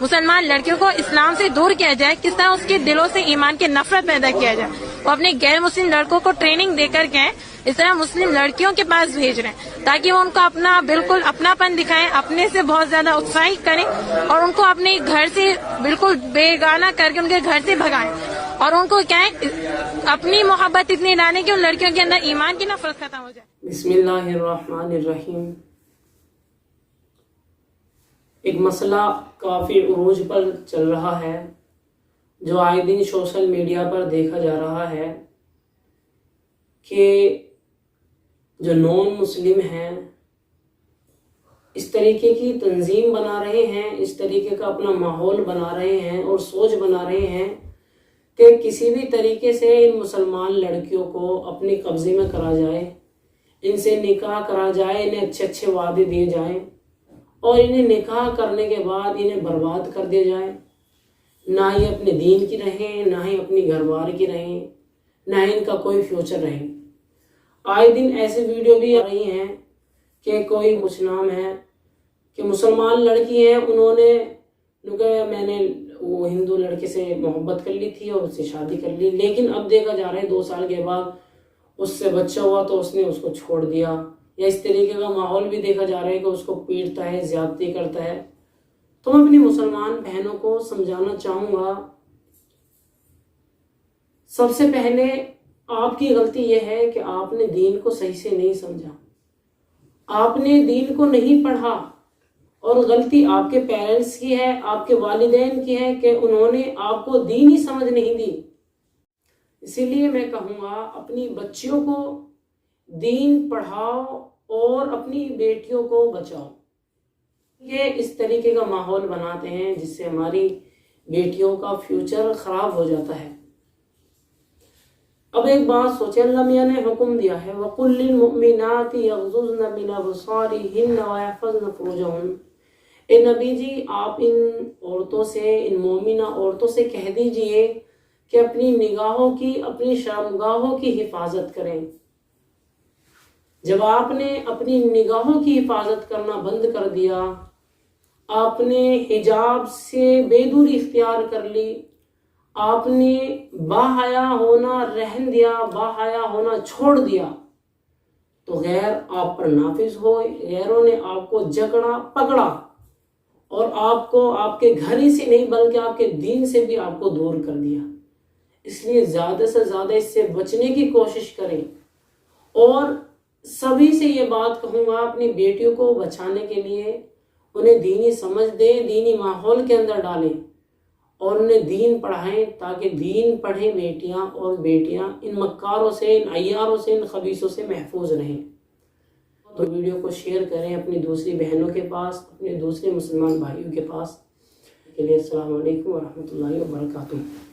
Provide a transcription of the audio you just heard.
مسلمان لڑکیوں کو اسلام سے دور کیا جائے، کس طرح اس کے دلوں سے ایمان کی نفرت پیدا کیا جائے. وہ اپنے غیر مسلم لڑکوں کو ٹریننگ دے کر کے اس طرح مسلم لڑکیوں کے پاس بھیج رہے ہیں تاکہ وہ ان کو اپنا بالکل اپناپن دکھائیں، اپنے سے بہت زیادہ اتساہت کریں اور ان کو اپنے گھر سے بالکل بیگانہ کر کے ان کے گھر سے بھگائیں، اور ان کو کیا ہے اپنی محبت اتنی ڈالیں کہ ان لڑکیوں کے اندر ایمان کی نفرت ختم ہو جائے. بسم اللہ الرحمن الرحیم. ایک مسئلہ کافی عروج پر چل رہا ہے جو آئے دن سوشل میڈیا پر دیکھا جا رہا ہے کہ جو نان مسلم ہیں اس طریقے کی تنظیم بنا رہے ہیں، اس طریقے کا اپنا ماحول بنا رہے ہیں اور سوچ بنا رہے ہیں کہ کسی بھی طریقے سے ان مسلمان لڑکیوں کو اپنے قبضے میں کرا جائے، ان سے نکاح کرا جائے، انہیں اچھے اچھے وعدے دیے جائیں اور انہیں نکاح کرنے کے بعد انہیں برباد کر دیا جائے. نہ ہی اپنے دین کی رہیں، نہ ہی اپنی گھر بار کی رہیں، نہ ہی ان کا کوئی فیوچر رہے. آئے دن ایسے ویڈیو بھی آ رہی ہیں کہ کوئی کچھ نام ہے کہ مسلمان لڑکی ہیں، انہوں نے میں نے وہ ہندو لڑکے سے محبت کر لی تھی اور اس سے شادی کر لی، لیکن اب دیکھا جا رہا ہے 2 سال کے بعد اس سے بچہ ہوا تو اس نے اس کو چھوڑ دیا، یا اس طریقے کا ماحول بھی دیکھا جا رہا ہے کہ اس کو پیٹتا ہے، زیادتی کرتا ہے. تو میں اپنی مسلمان بہنوں کو سمجھانا چاہوں گا، سب سے پہلے آپ کی غلطی یہ ہے کہ آپ نے دین کو صحیح سے نہیں سمجھا، آپ نے دین کو نہیں پڑھا، اور غلطی آپ کے پیرنٹس کی ہے، آپ کے والدین کی ہے کہ انہوں نے آپ کو دین ہی سمجھ نہیں دی. اسی لیے میں کہوں گا اپنی بچیوں کو دین پڑھاؤ اور اپنی بیٹیوں کو بچاؤ. یہ اس طریقے کا ماحول بناتے ہیں جس سے ہماری بیٹیوں کا فیوچر خراب ہو جاتا ہے. اب ایک بات سوچیں، اللہ میاں نے حکم دیا ہے وَقُلْ لِلْمُؤْمِنَاتِ يَغْضُضْنَ مِنْ أَبْصَارِهِنَّ وَيَحْفَظْنَ فُرُوجَهُنَّ. اے نبی جی آپ ان عورتوں سے، ان مومنہ عورتوں سے کہہ دیجئے کہ اپنی نگاہوں کی، اپنی شرمگاہوں کی حفاظت کریں. جب آپ نے اپنی نگاہوں کی حفاظت کرنا بند کر دیا، آپ نے حجاب سے بے دوری اختیار کر لی، آپ نے باحیا ہونا رہن دیا، باحیا ہونا چھوڑ دیا، تو غیر آپ پر نافذ ہوئے، غیروں نے آپ کو جکڑا پکڑا اور آپ کو آپ کے گھر ہی سے نہیں بلکہ آپ کے دین سے بھی آپ کو دور کر دیا. اس لیے زیادہ سے زیادہ اس سے بچنے کی کوشش کریں، اور سبھی سے یہ بات کہوں گا اپنی بیٹیوں کو بچانے کے لیے انہیں دینی سمجھ دیں، دینی ماحول کے اندر ڈالیں اور انہیں دین پڑھائیں تاکہ دین پڑھیں بیٹیاں، اور بیٹیاں ان مکاروں سے، ان عیاروں سے، ان خبیثوں سے محفوظ رہیں. تو ویڈیو کو شیئر کریں اپنی دوسری بہنوں کے پاس، اپنے دوسرے مسلمان بھائیوں کے پاس. کے لیے السلام علیکم ورحمۃ اللہ وبرکاتہ.